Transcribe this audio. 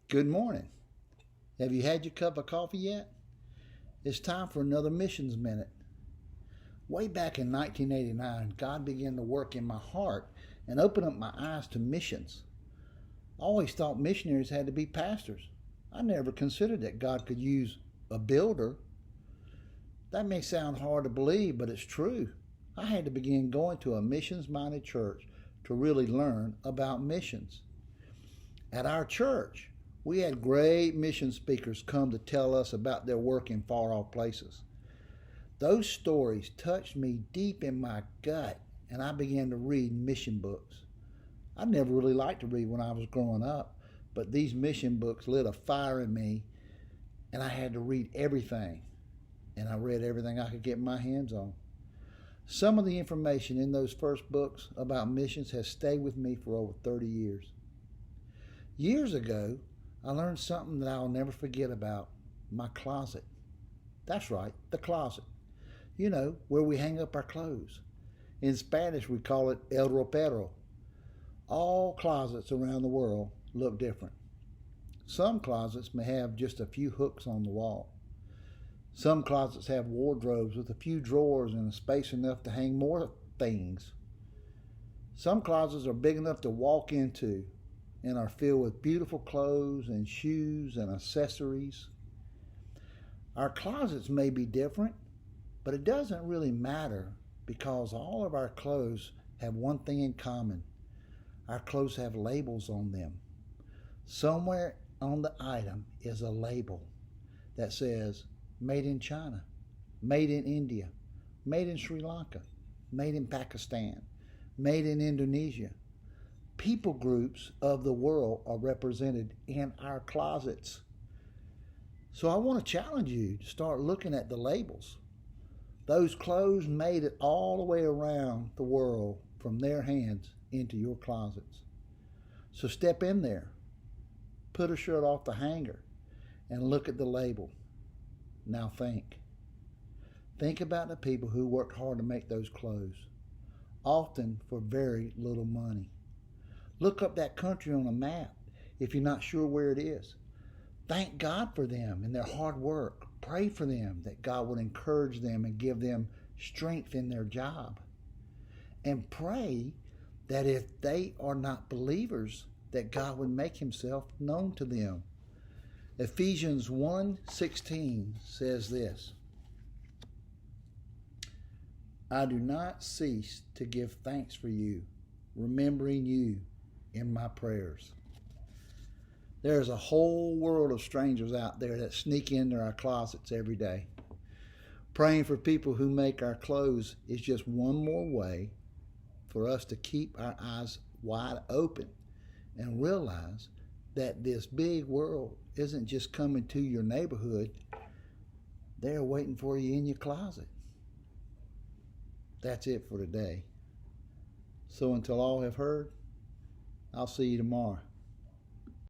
Good morning. Have you had your cup of coffee yet? It's time for another Missions Minute. Way back in 1989, God began to work in my heart and open up my eyes to missions. I always thought missionaries had to be pastors. I never considered that God could use a builder. That may sound hard to believe, but it's true. I had to begin going to a missions-minded church to really learn about missions. At our church, we had great mission speakers come to tell us about their work in far-off places. Those stories touched me deep in my gut, and I began to read mission books. I never really liked to read when I was growing up, but these mission books lit a fire in me, and I had to read everything. And I read everything I could get my hands on. Some of the information in those first books about missions has stayed with me for over 30 years. Years ago, I learned something that I'll never forget about: my closet. That's right, the closet. You know, where we hang up our clothes. In Spanish, we call it el ropero. All closets around the world look different. Some closets may have just a few hooks on the wall. Some closets have wardrobes with a few drawers and a space enough to hang more things. Some closets are big enough to walk into and are filled with beautiful clothes and shoes and accessories. Our closets may be different, but it doesn't really matter because all of our clothes have one thing in common. Our clothes have labels on them. Somewhere on the item is a label that says made in China, made in India, made in Sri Lanka, made in Pakistan, made in Indonesia. People groups of the world are represented in our closets. So I want to challenge you to start looking at the labels. Those clothes made it all the way around the world from their hands into your closets. So step in there, put a shirt off the hanger, and look at the label. Now think. Think about the people who worked hard to make those clothes, often for very little money. Look up that country on a map if you're not sure where it is. Thank God for them and their hard work. Pray for them that God would encourage them and give them strength in their job. And pray that if they are not believers, that God would make himself known to them. Ephesians 1:16 says this: I do not cease to give thanks for you, remembering you in my prayers. There's a whole world of strangers out there that sneak into our closets every day. Praying for people who make our clothes is just one more way for us to keep our eyes wide open and realize that this big world isn't just coming to your neighborhood. They're waiting for you in your closet. That's it for today. So until all have heard, I'll see you tomorrow.